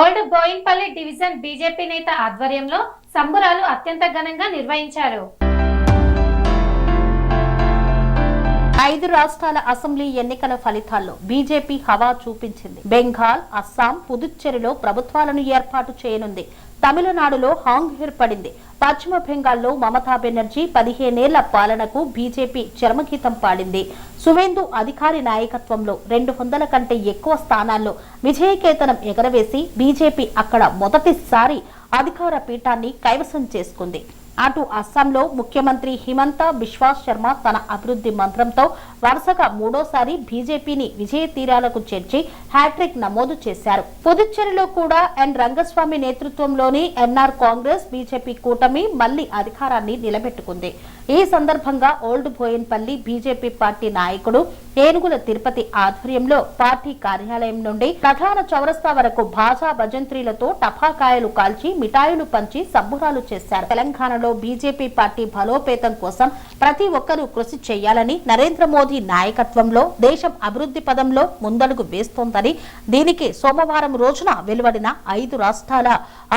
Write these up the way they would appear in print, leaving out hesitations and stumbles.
Old Boinpally division BJP నేత ఆధ్వర్యంలో సంబురాలు అత్యంత ఘనంగా నిర్వహించారు. 5 రాష్ట్రాల అసెంబ్లీ ఎన్నికల ఫలితాల్లో బీజేపీ హవా చూపించింది. బెంగాల్, అస్సాం, పుదుచ్చేరిలో ప్రభుత్వాలను ఏర్పాటు చేయనుంది. తమిళనాడులో హాంగ్ ఏర్పడింది. పశ్చిమ బెంగాల్లో మమతా బెనర్జీ 15 ఏళ్ల పాలనకు బీజేపీ చరమగీతం పాడింది. సువేందు అధికారి నాయకత్వంలో 200 కంటే ఎక్కువ స్థానాల్లో విజయకేతనం ఎగరవేసి బీజేపీ అక్కడ మొదటిసారి అధికార పీఠాన్ని కైవసం చేసుకుంది. అటు అస్సాంలో ముఖ్యమంత్రి హిమంత బిశ్వా శర్మ తన అభివృద్ధి మంత్రంతో వరుసగా 3వ బీజేపీని విజయ తీరాలకు చేర్చి హ్యాట్రిక్ నమోదు చేశారు. పుదుచ్చేరిలో కూడా ఎన్ రంగస్వామి నేతృత్వంలోని ఎన్ఆర్ కాంగ్రెస్ బీజేపీ కూటమి మళ్లీ అధికారాన్ని నిలబెట్టుకుంది. ఈ సందర్భంగా ఓల్డ్ బోయిన్పల్లి బీజేపీ పార్టీ నాయకుడు ఏనుగుల తిరుపతి ఆధ్వర్యంలో పార్టీ కార్యాలయం నుండి ప్రధాన చౌరస్తా వరకు భాజా భజంత్రీలతో టపాకాయలు కాల్చి మిఠాయిలు పంచి సంబురాలు చేశారు. తెలంగాణలో బీజేపీ పార్టీ బలోపేతం కోసం ప్రతి ఒక్కరూ కృషి చేయాలని, నరేంద్ర మోదీ నాయకత్వంలో దేశం అభివృద్ధి పదంలో ముందడుగు వేస్తోందని, దీనికి సోమవారం రోజున వెలువడిన 5 రాష్ట్రాల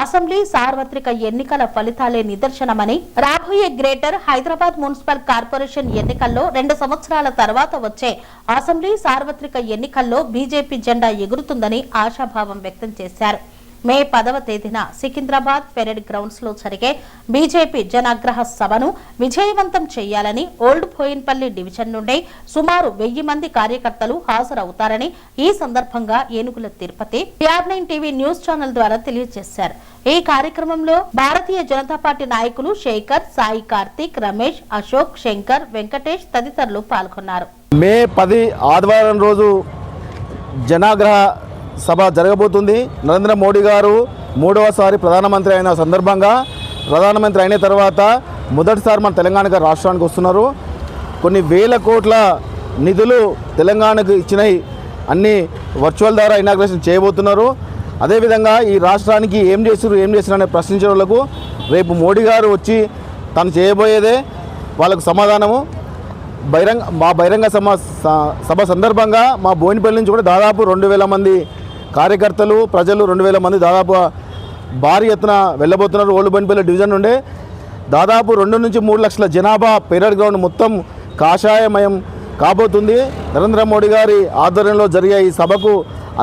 అసెంబ్లీ సార్వత్రిక ఎన్నికల ఫలితాలే నిదర్శనమని, రాబోయే గ్రేటర్ హైదరాబాద్ మున్సిపల్ కార్పొరేషన్ ఎన్నికల్లో 2 సంవత్సరాల తర్వాత వచ్చే అసెంబ్లీ సార్వత్రిక ఎన్నికల్లో బీజేపీ జెండా ఎగురుతుందని ఆశాభావం వ్యక్తం చేశారు. మే 10వ తేదీన సికింద్రాబాద్ పెరేడ్ గ్రౌండ్స్ లో జరిగే బీజేపీ జనాగ్రహ సభను విజయవంతం చేయాలని ఓల్డ్ బోయిన్పల్లి డివిజన్ నుండి సుమారు 1000 మంది కార్యకర్తలు హాజరవుతారని ఈ సందర్భంగా ఏనుగుల Tirupati PR9 TV news channel ద్వారా తెలియజేశారు. ఈ కార్యక్రమంలో భారతీయ జనతా పార్టీ నాయకులు శేఖర్, సాయి కార్తిక్, రమేష్, అశోక్, శంకర్, వెంకటేష్ తదితరులు పాల్గొన్నారు. మే 10 ఆదివారం రోజు జనాగ్రహ సభ జరగబోతుంది. నరేంద్ర మోడీ గారు 3వసారి ప్రధానమంత్రి అయిన సందర్భంగా, ప్రధానమంత్రి అయిన తర్వాత మొదటిసారి మన తెలంగాణ రాష్ట్రానికి వస్తున్నారు. కొన్ని వేల కోట్ల నిధులు తెలంగాణకు ఇచ్చినాయి. అన్ని వర్చువల్ ద్వారా ఇనాగ్రేషన్ చేయబోతున్నారు. అదేవిధంగా ఈ రాష్ట్రానికి ఏం చేశారు అనే ప్రశ్నించే వాళ్ళకు రేపు మోడీ గారు వచ్చి తను చేయబోయేదే వాళ్ళకు సమాధానము. మా బహిరంగ సభ సందర్భంగా మా బోయినపల్లి నుంచి కూడా దాదాపు 2000 మంది కార్యకర్తలు, ప్రజలు 2000 మంది దాదాపు భారీ ఎత్తున వెళ్ళబోతున్నారు. ఓల్డ్ బోయినపల్లి డివిజన్ నుండే దాదాపు 2 నుంచి 3 లక్షల జనాభా పెరేడ్ గ్రౌండ్ మొత్తం కాషాయమయం కాబోతుంది. నరేంద్ర మోడీ గారి ఆధ్వర్యంలో జరిగే ఈ సభకు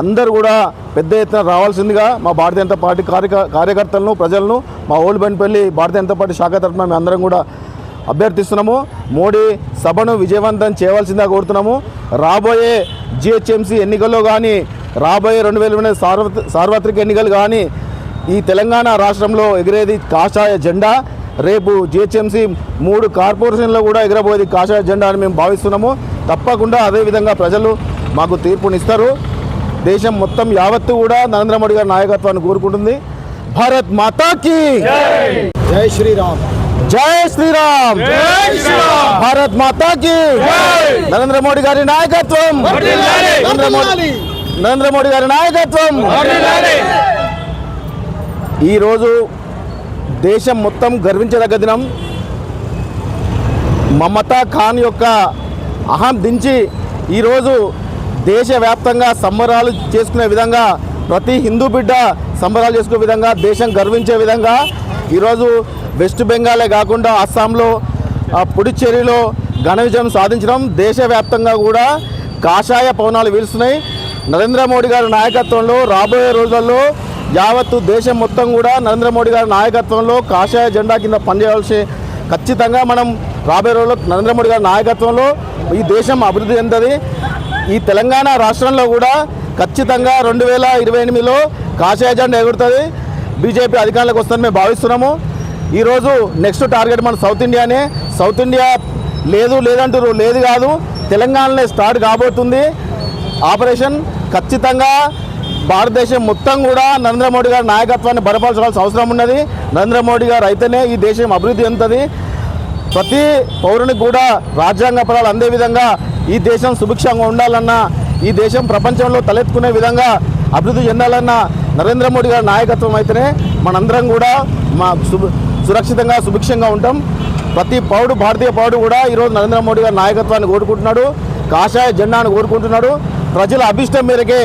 అందరూ కూడా పెద్ద ఎత్తున రావాల్సిందిగా మా భారతీయ జనతా పార్టీ కార్యకర్తలను, ప్రజలను, మా ఓల్డ్ బోయినపల్లి భారతీయ జనతా పార్టీ శాఖ తరఫున మేము అందరం కూడా అభ్యర్థిస్తున్నాము. మోడీ సభను విజయవంతం చేయవలసిందిగా కోరుతున్నాము. రాబోయే GHMC ఎన్నికల్లో కానీ, రాబోయే 2020 సార్వత్రిక ఎన్నికలు కానీ ఈ తెలంగాణ రాష్ట్రంలో ఎగిరేది కాషాయ జెండా. రేపు GHMC 3 కార్పొరేషన్లో కూడా ఎగరబోయేది కాషాయ జెండా అని మేము భావిస్తున్నాము. తప్పకుండా అదేవిధంగా ప్రజలు మాకు తీర్పునిస్తారు. దేశం మొత్తం యావత్తు కూడా నరేంద్ర మోడీ గారి నాయకత్వాన్ని కోరుకుంటుంది. భారత్ మాతాకి జై శ్రీరామ్, జై శ్రీరామ్, భారత్ మాతాకి నరేంద్ర మోడీ గారి నాయకత్వం, నరేంద్ర మోడీ గారి నాయకత్వం. ఈరోజు దేశం మొత్తం గర్వించదగ్గ దినం. మమతా ఖాన్ యొక్క అహం దించి ఈరోజు దేశవ్యాప్తంగా సంబరాలు చేసుకునే విధంగా, ప్రతి హిందూ బిడ్డ సంబరాలు చేసుకునే విధంగా, దేశం గర్వించే విధంగా ఈరోజు వెస్ట్ బెంగాలే కాకుండా అస్సాంలో, పుదుచ్చేరిలో ఘన విజయం సాధించడం, దేశవ్యాప్తంగా కూడా కాషాయ పవనాలు వీలుస్తున్నాయి. నరేంద్ర మోడీ గారి నాయకత్వంలో రాబోయే రోజుల్లో యావత్తు దేశం మొత్తం కూడా నరేంద్ర మోడీ గారి నాయకత్వంలో కాషాయ జెండా కింద పనిచేయాల్సి, ఖచ్చితంగా మనం రాబోయే రోజుల్లో నరేంద్ర మోడీ గారి నాయకత్వంలో ఈ దేశం అభివృద్ధి చెందుతుంది. ఈ తెలంగాణ రాష్ట్రంలో కూడా ఖచ్చితంగా 2028లో కాషాయ జెండా ఎగురుతుంది. బీజేపీ అధికారంలోకి వస్తుందని మేము భావిస్తున్నాము. ఈరోజు నెక్స్ట్ టార్గెట్ మన సౌత్ ఇండియానే. సౌత్ ఇండియా లేదంటారు, లేదు కాదు, తెలంగాణలో స్టార్ట్ కాబోతుంది ఆపరేషన్. ఖచ్చితంగా భారతదేశం మొత్తం కూడా నరేంద్ర మోడీ గారి నాయకత్వాన్ని బలపరచాల్సిన అవసరం ఉన్నది. నరేంద్ర మోడీ గారు అయితేనే ఈ దేశం అభివృద్ధి చెందుతుంది. ప్రతి పౌరునికి కూడా రాజ్యాంగ పదాలు అందే విధంగా ఈ దేశం సుభిక్షంగా ఉండాలన్నా, ఈ దేశం ప్రపంచంలో తలెత్తుకునే విధంగా అభివృద్ధి చెందాలన్నా నరేంద్ర మోడీ గారి నాయకత్వం అయితేనే మనందరం కూడా సురక్షితంగా సుభిక్షంగా ఉంటాం. ప్రతి భారతీయ పౌరుడు కూడా ఈరోజు నరేంద్ర మోడీ గారి నాయకత్వాన్ని కోరుకుంటున్నాడు, కాషాయ జెండాను కోరుకుంటున్నాడు. ప్రజల అభిష్టం మేరకే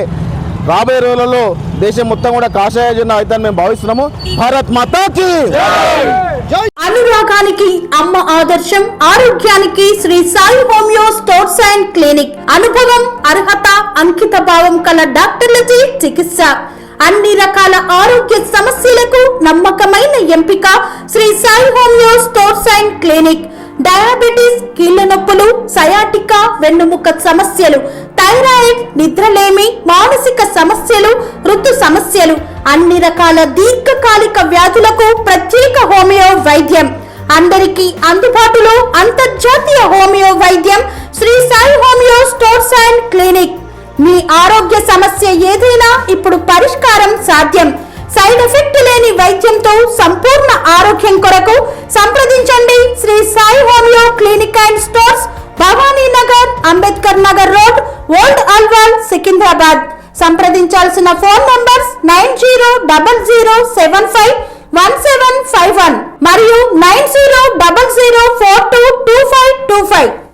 రాబోయే రోజులలో దేశం మొత్తం కూడా కాషాయ జెండా అవుతుందని మేము భావిస్తున్నాము. భారత్ మాతాకి అనురాగానికి అమ్మ ఆదర్శం, ఆరోగ్యానికి Shri Sai homeo stores and clinic. అనుభవం, అర్హత, అంకిత భావం కల డాక్టర్లచే చికిత్స. అన్ని రకాల ఆరోగ్య సమస్యలకు నమ్మకమైన ఎంపిక Shri Sai homeo stores and clinic. Diabetes, కీళ్ల నొప్పులు, సయాటికా, వెన్నుముక సమస్యలు, థైరాయిడ్, నిద్రలేమి, మానసిక సమస్యలు, ఋతు సమస్యలు, అన్ని రకాల దీర్ఘకాలిక వ్యాధులకు ప్రత్యేక హోమియో వైద్యం. అందరికీ అందుబాటులో అంతర్జాతీయ హోమియో వైద్యం Shri Sai homeo stores and clinic. మీ ఆరోగ్య సమస్య ఏదైనా ఇప్పుడు పరిష్కారం సాధ్యం. సైడ్ ఎఫెక్ట్ లేని వైద్యంతో సంపూర్ణ ఆరోగ్యం కొరకు సంప్రదించండి Shri Sai homeo clinic and stores, Bhavani Nagar, Ambedkar Nagar road, old Alwal, Secunderabad. సంప్రదించాల్సిన ఫోన్ నంబర్స్ 9000751751 మరియు 96